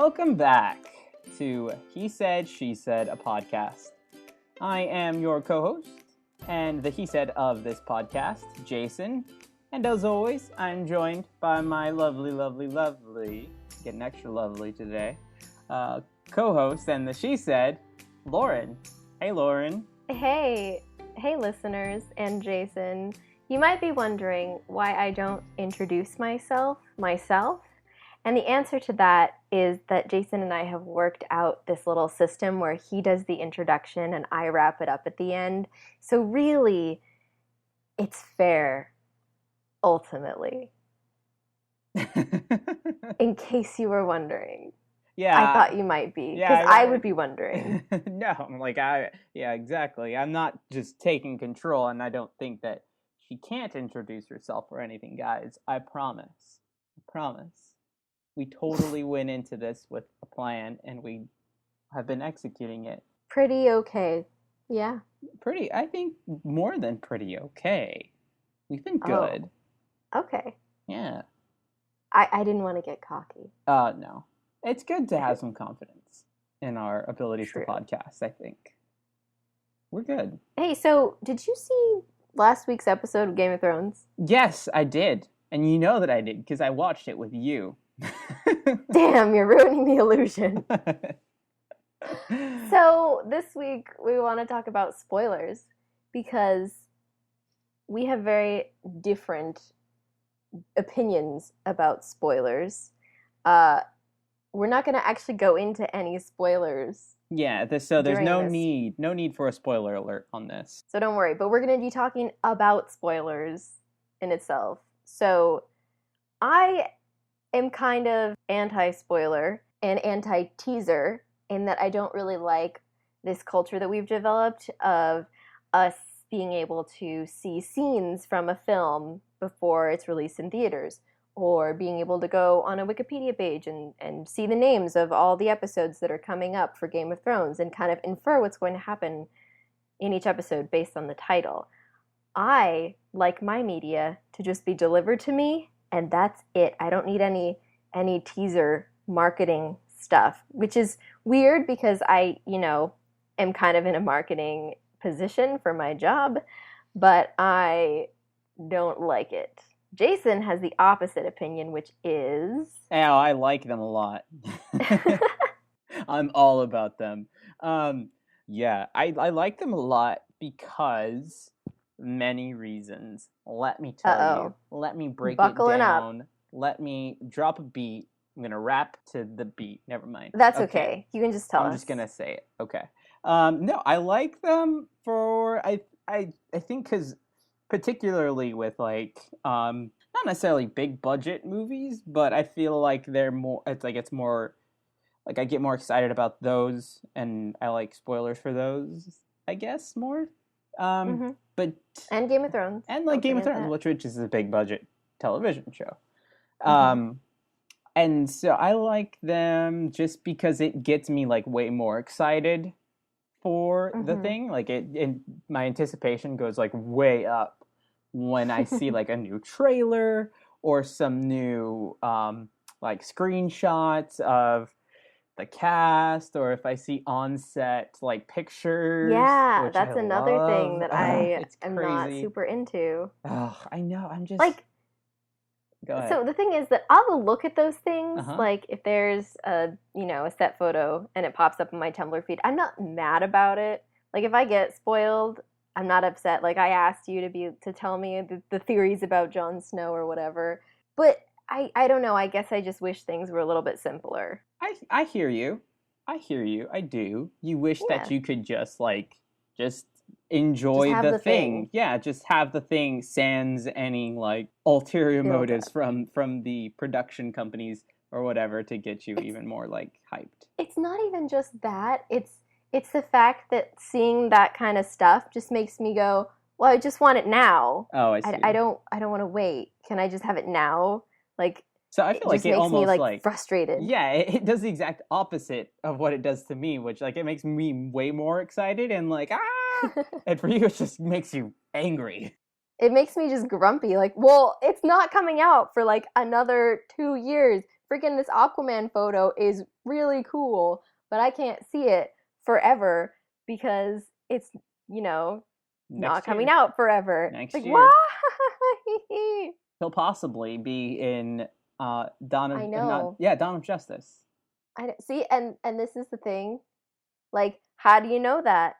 Welcome back to He Said, She Said, a podcast. I am your co-host and the he said of this podcast, Jason. And as always, I'm joined by my lovely, getting extra lovely today, co-host and the she said, Lauren. Hey, Lauren. Hey listeners and Jason. You might be wondering why I don't introduce myself. And the answer to that is that Jason and I have worked out this little system where he does the introduction and I wrap it up at the end. So really, it's fair, ultimately. In case you were wondering. Yeah. I thought you might be, because I would be wondering. No, exactly. I'm not just taking control, and I don't think that she can't introduce herself or anything, guys. I promise. We totally went into this with a plan, and we have been executing it. Pretty okay. Yeah. I think more than pretty okay. We've been good. Oh. Okay. Yeah. I didn't want to get cocky. No. It's good to have some confidence in our abilities to podcast, I think. We're good. Hey, so did you see last week's episode of Game of Thrones? Yes, I did. And you know that I did, because I watched it with you. Damn, you're ruining the illusion. So this week we want to talk about spoilers because we have very different opinions about spoilers. We're not going to actually go into any spoilers. Yeah, so there's no need for a spoiler alert on this. So don't worry, but we're going to be talking about spoilers in itself. So I am kind of anti-spoiler and anti-teaser in that I don't really like this culture that we've developed of us being able to see scenes from a film before it's released in theaters, or being able to go on a Wikipedia page and see the names of all the episodes that are coming up for Game of Thrones and kind of infer what's going to happen in each episode based on the title. I like my media to just be delivered to me, and that's it. I don't need any teaser marketing stuff, which is weird because I, am kind of in a marketing position for my job, but I don't like it. Jason has the opposite opinion, which is... Oh, I like them a lot. I'm all about them. Yeah, I like them a lot because many reasons. Let me tell you. Let me break it down. Up. Let me drop a beat. I'm going to rap to the beat. Never mind. That's okay. You can just tell us. I'm just going to say it. Okay. No, I like them for... I think because... particularly with not necessarily big budget movies, but I feel like they're more. It's more like I get more excited about those, and I like spoilers for those. I guess more. But and Game of Thrones and Game of Thrones, which is a big budget television show. And so I like them just because it gets me way more excited for the thing. My anticipation goes way up when I see a new trailer or some new screenshots of the cast, or if I see on-set pictures. Yeah, that's another thing that I am not super into. Oh, I know. I'm just Go ahead. So the thing is that I will look at those things, if there's a set photo and it pops up in my Tumblr feed, I'm not mad about it. If I get spoiled, I'm not upset. I asked you to tell me the theories about Jon Snow or whatever. But I don't know. I guess I just wish things were a little bit simpler. I hear you. I do. You wish that you could just enjoy the thing. Yeah, just have the thing sans any ulterior motives from the production companies or whatever to get you even more hyped. It's not even just that. It's the fact that seeing that kind of stuff just makes me go, well, I just want it now. Oh, I see. I don't want to wait. Can I just have it now? So I feel it it almost makes me frustrated. Yeah, it does the exact opposite of what it does to me, which it makes me way more excited and and for you it just makes you angry. It makes me just grumpy. Well, it's not coming out for another 2 years. freaking this Aquaman photo is really cool, but I can't see it forever because it's, you know, not Next coming year. out forever. Next Like, year. why? He'll possibly be in Dawn I of not know. yeah, Dawn of Justice. I see, and this is the thing. Like, how do you know that?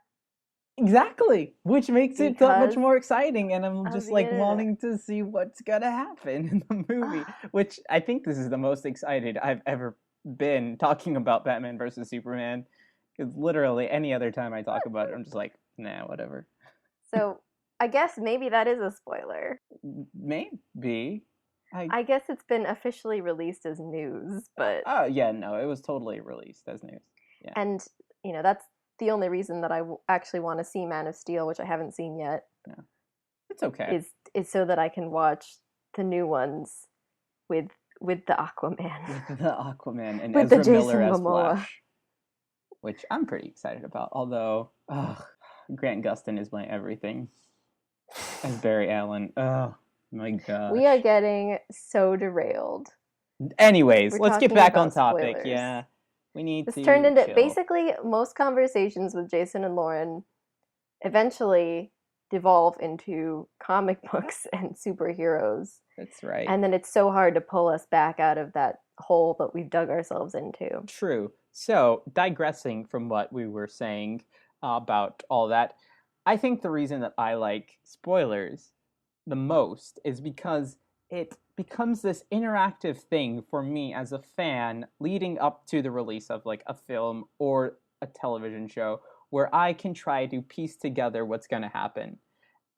Exactly, which makes it that much Because more exciting, and I'm of just the like internet. wanting to see what's gonna happen in the movie. Which I think this is the most excited I've ever been talking about Batman versus Superman, because literally any other time I talk about it, I'm just like, nah, whatever. So I guess maybe that is a spoiler. Maybe. I I guess it's been officially released as news, but oh yeah, no, it was totally released as news. Yeah, and that's the only reason that I actually want to see Man of Steel, which I haven't seen yet, no, it's okay. is so that I can watch the new ones with the Aquaman, With the Aquaman and with the Ezra Miller Jason as Momoa. Flash, which I'm pretty excited about. Although, Grant Gustin is my everything as Barry Allen. Oh my We are gosh. getting so derailed. Anyways, We're let's get talking back on about topic. spoilers. Yeah, we need This turned to into chill. basically most conversations with Jason and Lauren eventually devolve into comic books and superheroes. That's right. And then it's so hard to pull us back out of that hole that we've dug ourselves into. True. So, digressing from what we were saying about all that, I think the reason that I like spoilers the most is because it becomes this interactive thing for me as a fan leading up to the release of like a film or a television show where I can try to piece together what's going to happen.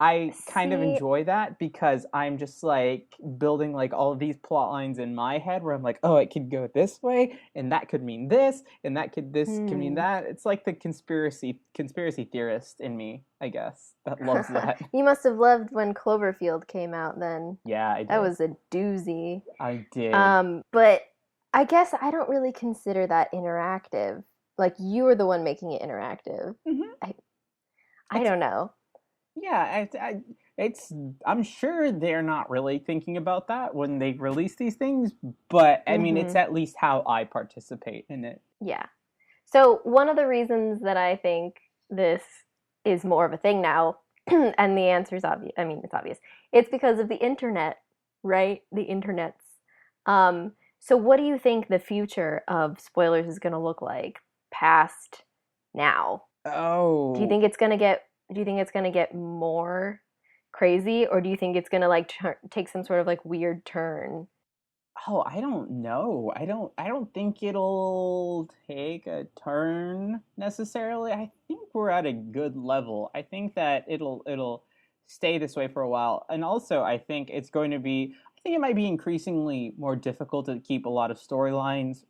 I kind of See, enjoy that because I'm just like building like all of these plot lines in my head where I'm like, oh, it could go this way, and that could mean this, and that could this could mean hmm. that. It's like the conspiracy theorist in me, I guess, that loves that. You must have loved when Cloverfield came out then. Yeah, I That did. was a doozy. I did. But I guess I don't really consider that interactive. Like you were the one making it interactive. Hmm. I I It's don't know. yeah, it's I'm sure they're not really thinking about that when they release these things, but I mean, it's Mhm. at least how I participate in it. Yeah. So one of the reasons that I think this is more of a thing now, and the answer is obvious. I mean, it's obvious. It's because of the internet, right? The internets. So what do you think the future of spoilers is going to look like past now? Do you Oh, think it's going to get do you think it's going to get more crazy, or do you think it's going to like take some sort of like weird turn? Oh, I don't know. I don't think it'll take a turn necessarily. I think we're at a good level. I think that it'll stay this way for a while. And also I think it's going to be I think it might be increasingly more difficult to keep a lot of storylines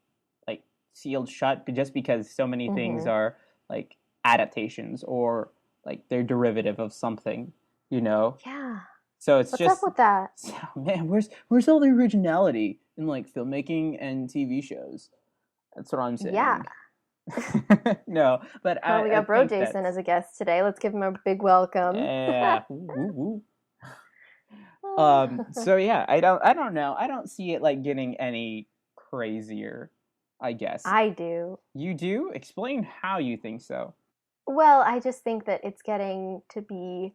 like sealed shut just because so many things Mhm. are like adaptations or like they're derivative of something, you know? Yeah. So it's What's up just with that? man, where's all the originality in like filmmaking and TV shows? That's what I'm Yeah. saying. No, but Well, we I got Bro think Jason that's as a guest today. Let's give him a big welcome. yeah. Woo, woo, woo. So yeah, I don't know. I don't see it like getting any crazier, I guess. I do. You do? Explain how you think so. Well, I just think that it's getting to be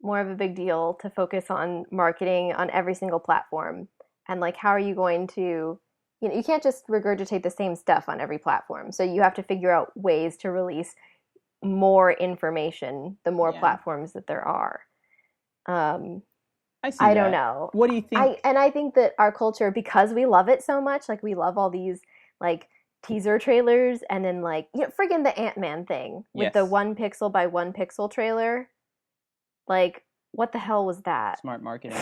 more of a big deal to focus on marketing on every single platform. And like, how are you going to, you can't just regurgitate the same stuff on every platform. So you have to figure out ways to release more information the more Yeah, platforms that there are. Um, I see I don't that. know. What do you think? I think that our culture, because we love it so much, like we love all these like teaser trailers, and then like friggin' the Ant Man thing with the Yes, 1 pixel by 1 pixel trailer. Like, what the hell was that? smart marketing.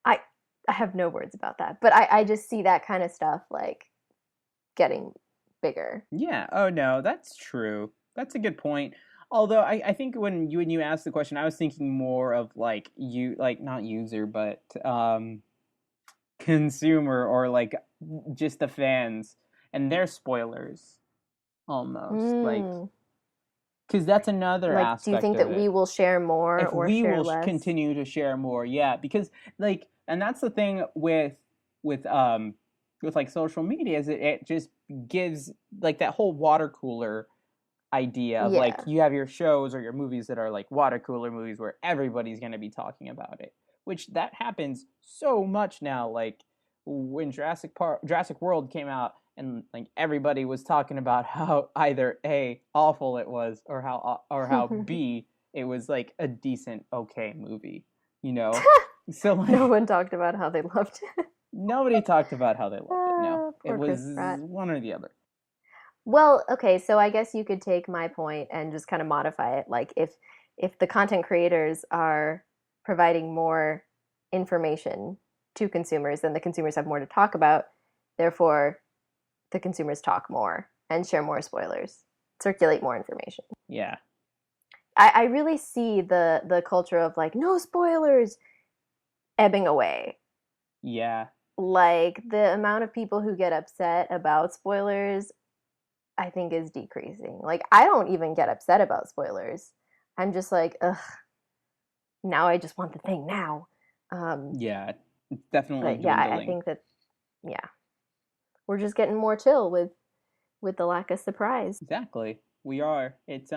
I I have no words about that, but I just see that kind of stuff like getting bigger. Yeah. Oh no, that's true. That's a good point. Although I think when you asked the question, I was thinking more of like you like not user but consumer or like just the fans and their spoilers almost like Hmm. because that's another Like, do you aspect think of that we it. will share more If or we share will less? continue to share more, yeah, because like and that's the thing with with like social media is it just gives like that whole water cooler idea of like Yeah. you have your shows or your movies that are like water cooler movies where everybody's going to be talking about it, which that happens so much now. Like when Jurassic World came out, and like everybody was talking about how either A, awful it was, or how B, it was like a decent okay movie, you know. So like No one talked about how they loved it. nobody talked about how they loved it. No, it Poor was Chris Pratt. one or the other. Well, okay, so I guess you could take my point and just kind of modify it. Like if the content creators are providing more information to consumers, then the consumers have more to talk about. Therefore, the consumers talk more and share more spoilers, circulate more information. Yeah. I really see the culture of like no spoilers ebbing away. Yeah. Like the amount of people who get upset about spoilers, I think is decreasing. Like I don't even get upset about spoilers. I'm just like, ugh, now I just want the thing now. Yeah. It's definitely But yeah, I dwindling. think that yeah, we're just getting more chill with the lack of surprise. Exactly. We are. It's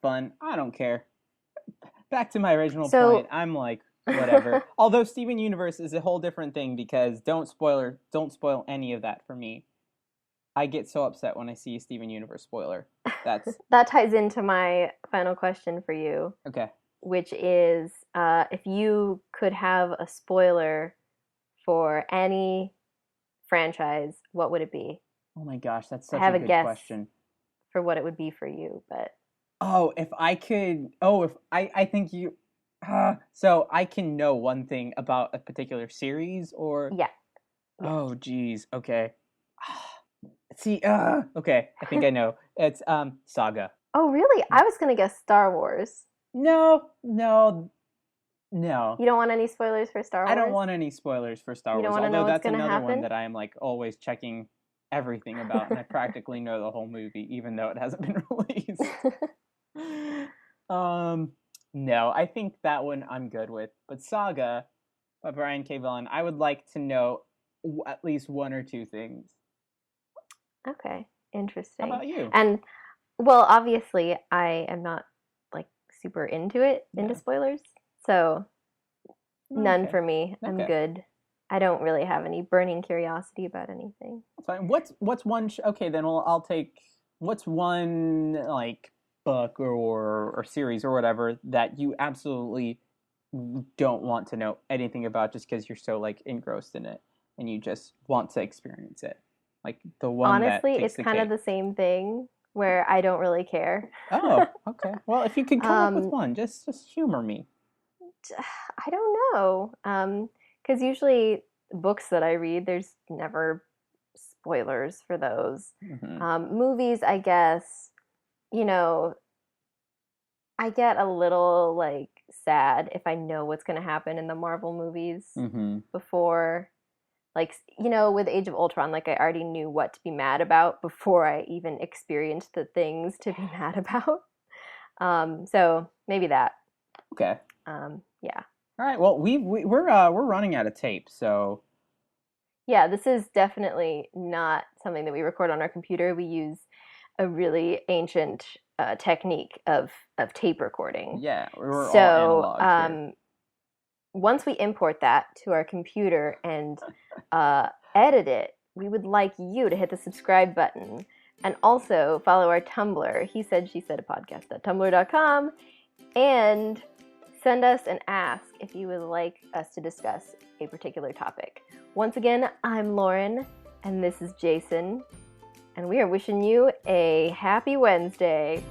fun. I don't care. Back to my original point. So I'm like whatever. Although Steven Universe is a whole different thing because don't spoil any of that for me. I get so upset when I see a Steven Universe spoiler. That's that ties into my final question for you, okay. which is if you could have a spoiler for any franchise, what would it be? Oh my gosh, that's I such a have a good guess question. for what it would be for you, but Oh, if I could. Oh, if I think you. So I can know one thing about a particular series, or yeah, yeah. oh, geez. Okay. See. Okay. I think I know. It's Saga. Oh, really? I was gonna guess Star Wars. No, no, no. You don't want any spoilers for Star I don't Wars? want any spoilers for Star You don't Wars. want to know Although what's that's gonna another one happen? that I am like always checking everything about, and I practically know the whole movie, even though it hasn't been released. um, no, I think that one I'm good with. But Saga by Brian K. Vaughan, I would like to know at least one or two things. Okay, How interesting. about you? And well, obviously, I am not like super into Yeah. spoilers, so none Okay. for me. I'm Okay. good. I don't really have any burning curiosity about anything. That's fine. What's one? Okay, then I'll take. What's one like book or series or whatever that you absolutely don't want to know anything about just because you're so like engrossed in it and you just want to experience it, like the one that Honestly, takes it's the kind of cake. the same thing where I don't really care. Oh, okay. Well, if you could come up with um, one, just humor me. I don't know. Because usually books that I read, there's never spoilers for those. Hmm. Movies, I guess, you know, I get a little like sad if I know what's going to happen in the Marvel movies Hmm. before, like, with Age of Ultron, like I already knew what to be mad about before I even experienced the things to be mad about. So maybe that. Okay. Yeah. All right. Well, we're running out of tape, so Yeah, this is definitely not something that we record on our computer. We use a really ancient technique of tape recording. yeah, we're all So analog here. once we import that to our computer and edit it, we would like you to hit the subscribe button and also follow our Tumblr, he said, she said a podcast.tumblr.com, and send us an ask if you would like us to discuss a particular topic. Once again, I'm Lauren, and this is Jason, and we are wishing you a happy Wednesday.